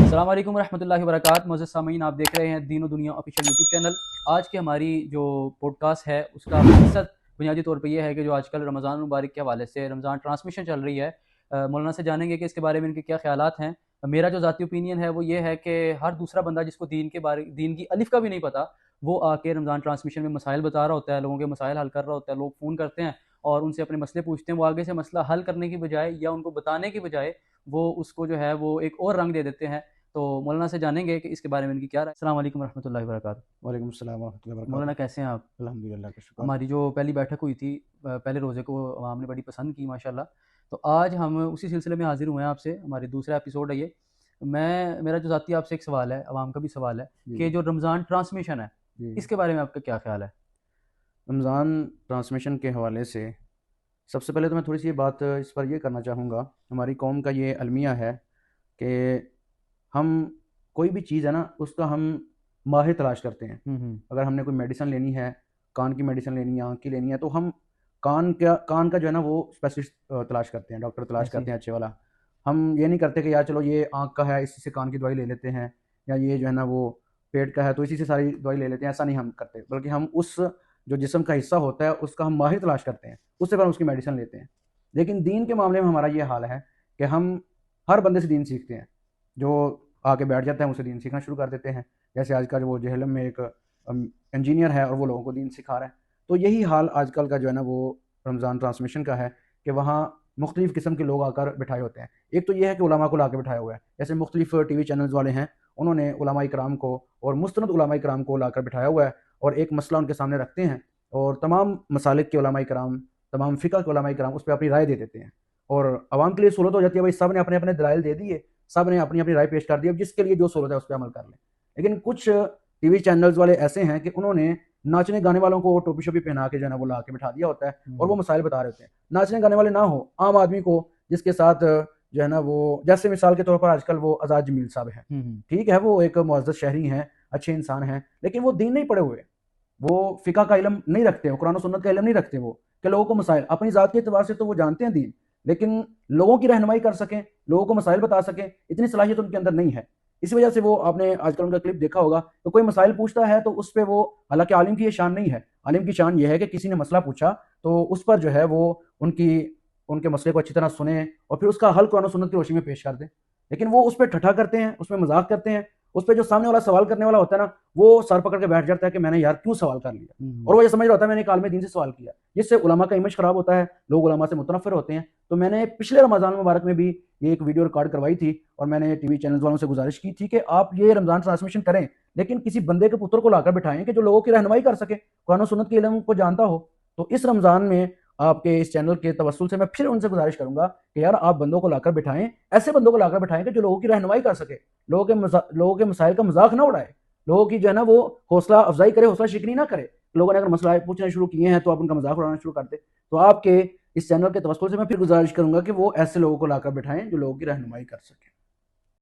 अस्सलाम वालेकुम रहमतुल्लाहि व बरकातहू। मोअज़्ज़ज़ सामीन, आप देख रहे हैं दीन और दुनिया ऑफिशियल यूट्यूब चैनल। आज की हमारी जो पॉडकास्ट है उसका मकसद बुनियादी तौर पे ये है कि जो आजकल रमज़ान मुबारक के हवाले से रमज़ान ट्रांसमिशन चल रही है, मौलाना से जानेंगे कि इसके बारे में इनके क्या ख्यालात हैं। मेरा जो ज़ाती ओपिनियन है वो ये है कि हर दूसरा बंदा जिसको दीन की अलिफ का भी नहीं पता, वो आके रमज़ान ट्रांसमिशन में मसाइल बता रहा होता है, लोगों के मसाइल हल कर रहा होता है। लोग फ़ोन करते हैं और उनसे अपने मसले पूछते हैं। वो आगे से मसला हल करने की बजाय या उनको बताने की बजाय वो उसको जो है वो एक और रंग दे देते हैं। तो मौलाना से जानेंगे कि इसके बारे में इनकी क्या राय। अस्सलाम वालेकुम रहमतुल्लाहि व बरकातहू। वालेकुम सलाम वरहमतुल्लाहि मौलाना वबरकातुहू। कैसे हैं आप? अल्हम्दुलिल्लाह का शुक्र। हमारी जो पहली बैठक हुई थी, पहले रोज़े को आवाम ने बड़ी पसंद की माशाल्लाह। तो आज हम उसी सिलसिले में हाज़िर हुए हैं आपसे, हमारी दूसरा एपिसोड है ये। मेरा जो ज़ाती आपसे एक सवाल है, आवाम का भी सवाल है कि जी, जो रमज़ान ट्रांसमिशन है, जी। इसके बारे में आपका क्या ख़्याल है? रमज़ान ट्रांसमिशन के हवाले से सबसे पहले तो मैं थोड़ी-सी ये बात इस पर ये करना चाहूँगा, हमारी कौम का ये अलमिया है कि हम कोई भी चीज़ है ना, उसका हम माहिर तलाश करते हैं। हुँ, हुँ। अगर हमने कोई मेडिसिन लेनी है, कान की मेडिसिन लेनी है, आँख की लेनी है, तो हम कान का जो है ना, वो स्पेशलिस्ट तलाश करते हैं, डॉक्टर तलाश ऐसी करते हैं अच्छे वाला। हम ये नहीं करते कि यार चलो ये आँख का है, इसी से कान की दवाई ले लेते हैं, या ये जो है ना वो पेट का है, तो इसी से सारी दवाई ले लेते हैं, ऐसा नहीं हम करते। बल्कि हम उस जो जिस्म का हिस्सा होता है, उसका हम माहिर तलाश करते हैं, उससे फिर हम उसकी मेडिसिन लेते हैं। लेकिन दीन के मामले में हमारा ये हाल है कि हम हर बंदे से दीन सीखते हैं। जो आके बैठ जाता है, उनसे दीन सीखना शुरू कर देते हैं। जैसे आज का जो वो जेहलम में एक इंजीनियर है और वो लोगों को दीन सिखा रहा है। तो यही हाल आजकल का जो है ना वो रमज़ान ट्रांसमिशन का है कि वहाँ मुख्तलिफ़ किस्म के लोग आकर बिठाए होते हैं। एक तो ये है कि उलमा को लाके बिठाया हुआ है। जैसे मुख्तलिफ़ टीवी चैनल्स वाले हैं, उन्होंने उलमाए किराम को और मुस्तनद उलमाए किराम को लाकर बिठाया हुआ है और एक मसला उनके सामने रखते हैं और तमाम मसालिक के उलमाए किराम, तमाम फ़िक़्ह के उलमाए किराम उस पे अपनी राय दे देते हैं। और आवाम के लिए सहूलत हो जाती है, भाई सब ने अपने-अपने दलाइल दे दिए, सब ने अपनी-अपनी राय पेश कर दी, अब जिसके लिए जो सहूलत है उस पे अमल कर लें। लेकिन कुछ टीवी चैनल्स वाले ऐसे हैं कि उन्होंने नाचने गाने वालों को टोपी-शोपी पहना के जो है ना वो ला के बिठा दिया होता है और वो हुँ, मसाइल बता रहे होते हैं। नाचने गाने वाले ना हो, आम आदमी को जिसके साथ जो है ना वो जैसे मिसाल के तौर पर आजकल वो आज़ाद जमील साहब हैं। हुँ, हुँ। ठीक है, वो एक मुअज़्ज़ज़ शहरी हैं, अच्छे इंसान हैं, लेकिन वो दीन नहीं पढ़े हुए। वो फ़िक़्ह का इल्म नहीं रखते, वो कुरान और सुन्नत का इल्म नहीं रखते वो, कि लोगों को मसाइल अपनी ज़ात के एतबार से तो वो जानते हैं दीन, लेकिन लोगों की रहनुमाई कर सकें, लोगों को मसाइल बता सकें, इतनी सलाहियत उनके अंदर नहीं है। इसी वजह से वो आपने आजकल उनका क्लिप देखा होगा, तो कोई मसाइल पूछता है तो उस पे वो हालाँकि आलिम की ये शान नहीं है, आलिम की शान ये है कि किसी ने मसला पूछा, तो उस पर जो है वो उनकी उनके मसले को अच्छी तरह सुनें और फिर उसका हल कुरान और सुन्नत की रोशनी में पेश कर दें। लेकिन वो उस पे ठट्ठा करते हैं, उसमें मज़ाक करते हैं, उस पे जो सामने वाला सवाल करने वाला होता है ना, वो सर पकड़ के बैठ जाता है कि मैंने यार क्यों सवाल कर लिया? हुँ, और हुँ। वो ये समझ रहा होता है मैंने एक आलिम दीन से सवाल किया, जिससे उलमा का इमेज खराब होता है, लोग उलमा से मुतनफ़िर होते हैं। तो मैंने पिछले रमज़ान मुबारक में भी ये एक वीडियो रिकॉर्ड करवाई थी और मैंने टीवी चैनल्स वालों से गुज़ारिश की थी कि आप ये रमज़ान ट्रांसमिशन करें, लेकिन किसी बंदे के पुत्र को लाकर बिठाएँ कि जो लोगों की रहनुमाई कर सके, कुरान और सुन्नत के इल्म को जानता हो। तो इस रमज़ान में आपके इस चैनल के तवस्सुल से मैं फिर उनसे गुज़ारिश करूँगा कि यार आप बंदों को लाकर बिठाएँ, ऐसे बंदों को लाकर बिठाएँ कि जो लोगों की रहनुमाई कर सके, लोगों के मसाइल का मज़ाक ना उड़ाए, लोगों की जो है ना वो हौसला अफ़ज़ाई करे, हौसला शिकनी ना करे। लोगों ने अगर मसला पूछना शुरू किए हैं तो आप उनका मज़ाक उड़ाना शुरू कर दें। तो आपके इस चैनल के तवस्सुल से मैं फिर गुज़ारिश करूँगा कि वो ऐसे लोगों को लाकर बिठाएँ जो लोगों की रहनुमाई कर सकें।